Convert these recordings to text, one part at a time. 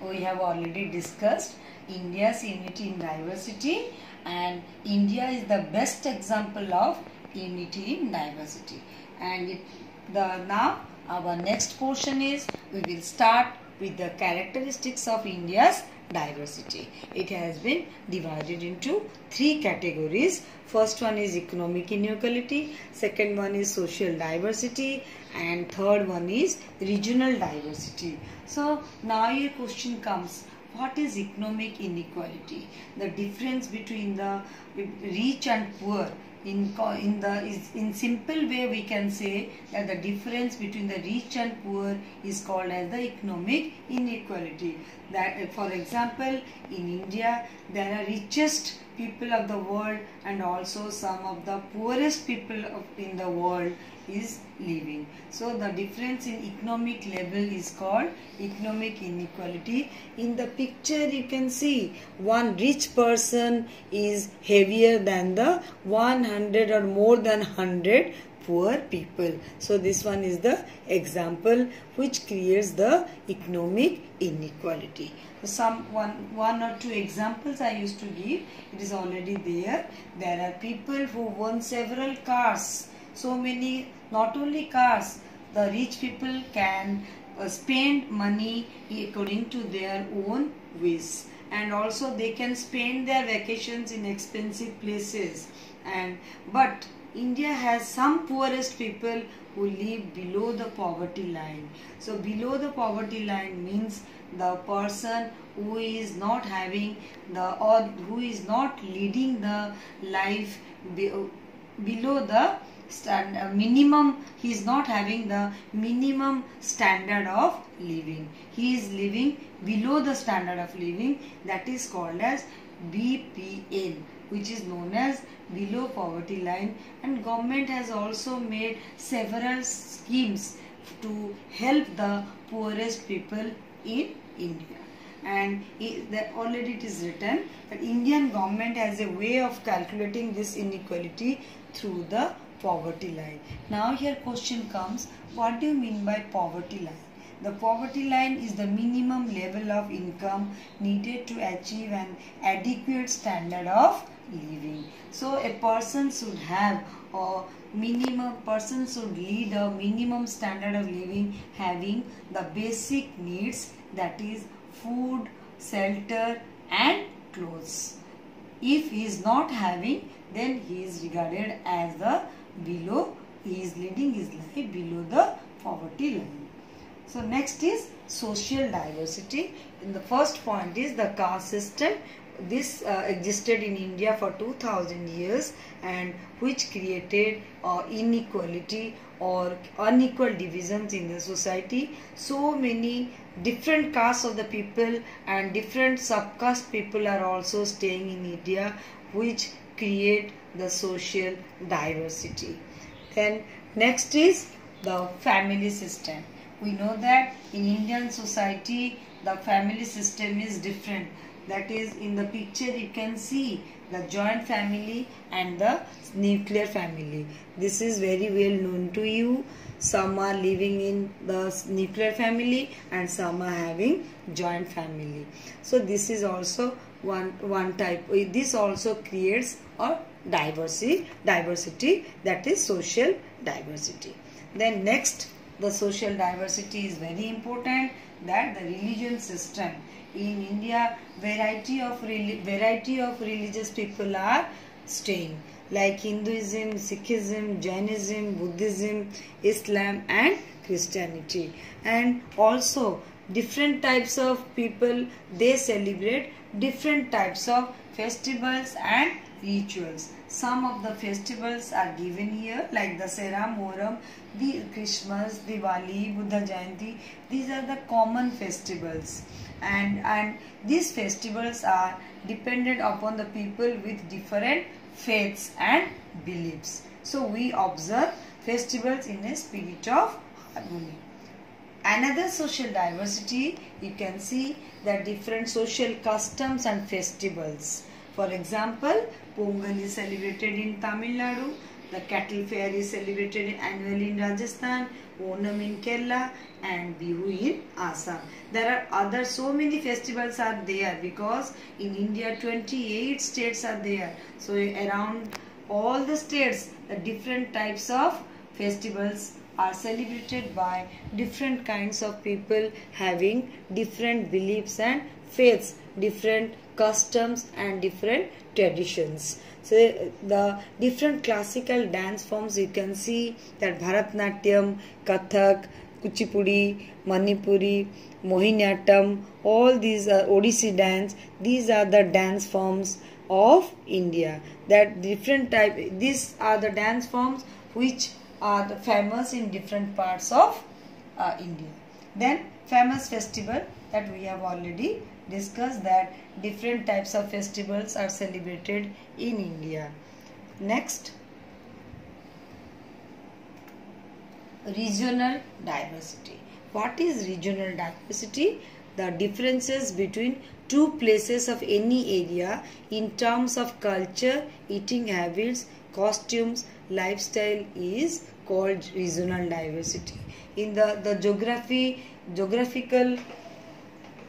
we have already discussed India's unity in diversity, and India is the best example of unity in diversity. And now our next portion is, we will start with the characteristics of India's diversity. It has been divided into three categories. First one is economic inequality, second one is social diversity, and third one is regional diversity. So now your question comes, what is economic inequality? The difference between the rich and poor. In simple way we can say that the difference between the rich and poor is called as the economic inequality. That, for example, in India there are richest people of the world and also some of the poorest people in the world is living. So the difference in economic level is called economic inequality. In the picture you can see one rich person is heavier than the 100 or more than 100 poor people. So this one is the example which creates the economic inequality. One or two examples I used to give. It is already there. There are people who own several cars. So many, not only cars, the rich people can spend money according to their own wish, and also they can spend their vacations in expensive places. But India has some poorest people who live below the poverty line. So below the poverty line means the person who is not having who is not leading the life below the minimum. He is not having the minimum standard of living. He is living below the standard of living. That is called as BPL, which is known as below poverty line. And government has also made several schemes to help the poorest people in India. And already it is written that Indian government has a way of calculating this inequality through the poverty line. Now here question comes, what do you mean by poverty line? The poverty line is the minimum level of income needed to achieve an adequate standard of living. So a person should have lead a minimum standard of living having the basic needs, that is food, shelter and clothes. If he is not having, then he is regarded as he is leading his life below the poverty line. So next is social diversity. And the first point is the caste system. This existed in India for 2000 years and which created inequality or unequal divisions in the society. So many different castes of the people and different subcaste people are also staying in India, which create the social diversity. Then next is the family system. We know that in Indian society the family system is different. That is, in the picture you can see the joint family and the nuclear family. This is very well known to you. Some are living in the nuclear family and some are having joint family. So this is also one type. This also creates a diversity, that is social diversity. Then next, the social diversity is very important, that the religion system. In India, variety of religious people are staying, like Hinduism, Sikhism, Jainism, Buddhism, Islam and Christianity. And also different types of people, they celebrate different types of festivals and rituals. Some of the festivals are given here, like the Sera, Moram, the Christmas, Diwali, Buddha Jayanti. These are the common festivals, and these festivals are dependent upon the people with different faiths and beliefs. So we observe festivals in a spirit of harmony. Another social diversity, you can see that different social customs and festivals. For example, Pongal is celebrated in Tamil Nadu, The cattle fair is celebrated annually in Rajasthan, Onam in Kerala, and Bihu in Assam. There are other so many festivals are there because in India 28 states are there. So around all the states, the different types of festivals are celebrated by different kinds of people having different beliefs and faiths, different customs and different traditions. So the different classical dance forms, you can see that Bharatnatyam, Kathak, Kuchipudi, Manipuri, Mohiniyattam, all these are Odissi dance. These are the dance forms of India. That different type. These are the dance forms which are the famous in different parts of India. Then famous festival that we have already discussed, that different types of festivals are celebrated in India. Next, regional diversity. What is regional diversity? The differences between two places of any area in terms of culture, eating habits, costumes, lifestyle is called regional diversity. In the geographical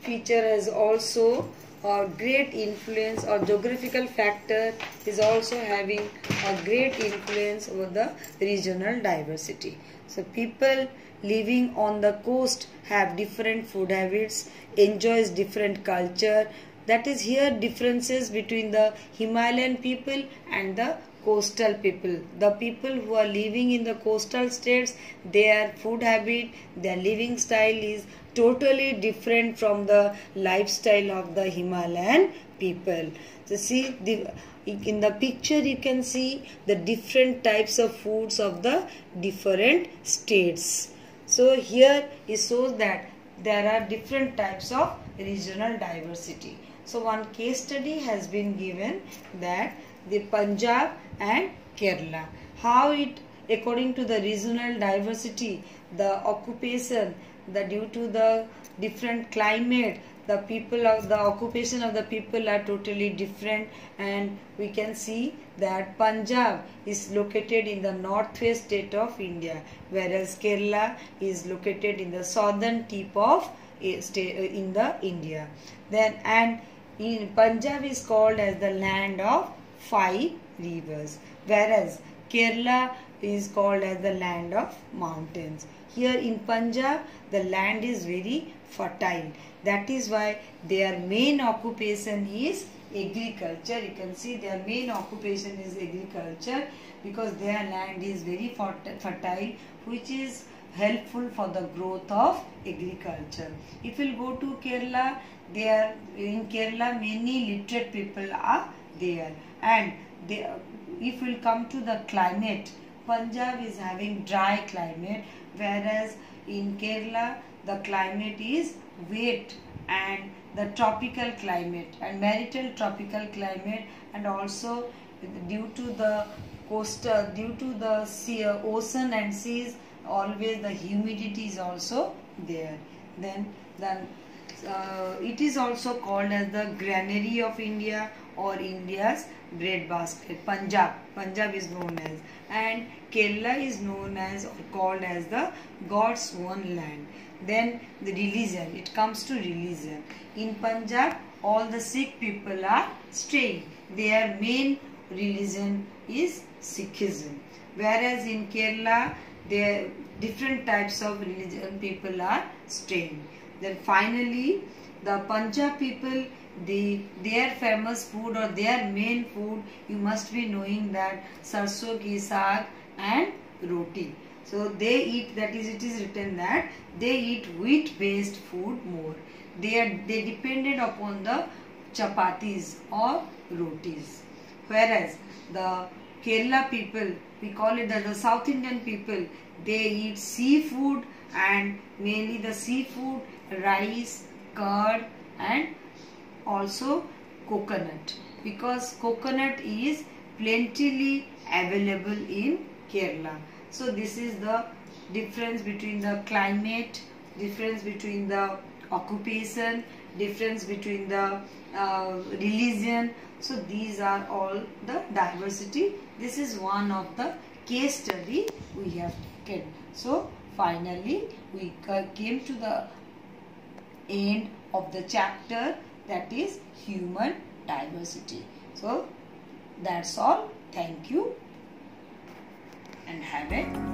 feature has also a great influence, or geographical factor is also having a great influence over the regional diversity. So people living on the coast have different food habits, enjoys different culture. That is here differences between the Himalayan people and the coastal people. The people who are living in the coastal states, their food habit, their living style is totally different from the lifestyle of the Himalayan people. So see, in the picture you can see the different types of foods of the different states. So here it shows that there are different types of regional diversity. So one case study has been given, that the Punjab and Kerala, how it, according to the regional diversity, the occupation, due to the different climate, the people of the occupation of the people are totally different, and we can see that Punjab is located in the northwest state of India, whereas Kerala is located in the southern tip of in the India. Then and in Punjab is called as the land of 5 rivers, whereas Kerala is called as the land of mountains. Here in Punjab, the land is very fertile. That is why their main occupation is agriculture. You can see their main occupation is agriculture, because their land is very fertile, which is helpful for the growth of agriculture. If you go to Kerala, in Kerala many literate people are there, and if we come to the climate, Punjab is having dry climate, whereas in Kerala the climate is wet and the tropical climate and marital tropical climate, and also due to the sea, ocean and seas, always the humidity is also there. Then it is also called as the granary of India, or India's breadbasket. Punjab is known as, and Kerala is known as, or called as, the God's own land. Then the religion, it comes to religion. In Punjab, all the Sikh people are staying. Their main religion is Sikhism. Whereas in Kerala, there different types of religion people are staying. Then finally, the Punjab people, their famous food, or their main food, you must be knowing that sarson ki saag and roti. So they eat, that is, it is written that they eat wheat based food more. They depended upon the chapatis or rotis. Whereas the Kerala people, we call it the South Indian people, they eat seafood, and mainly the seafood, rice, curd, and also coconut, because coconut is plentifully available in Kerala. So this is the difference between the climate, difference between the occupation, difference between the religion. So these are all the diversity. This is one of the case study we have taken. So finally we came to the end of the chapter, that is human diversity. So that's all. Thank you and have a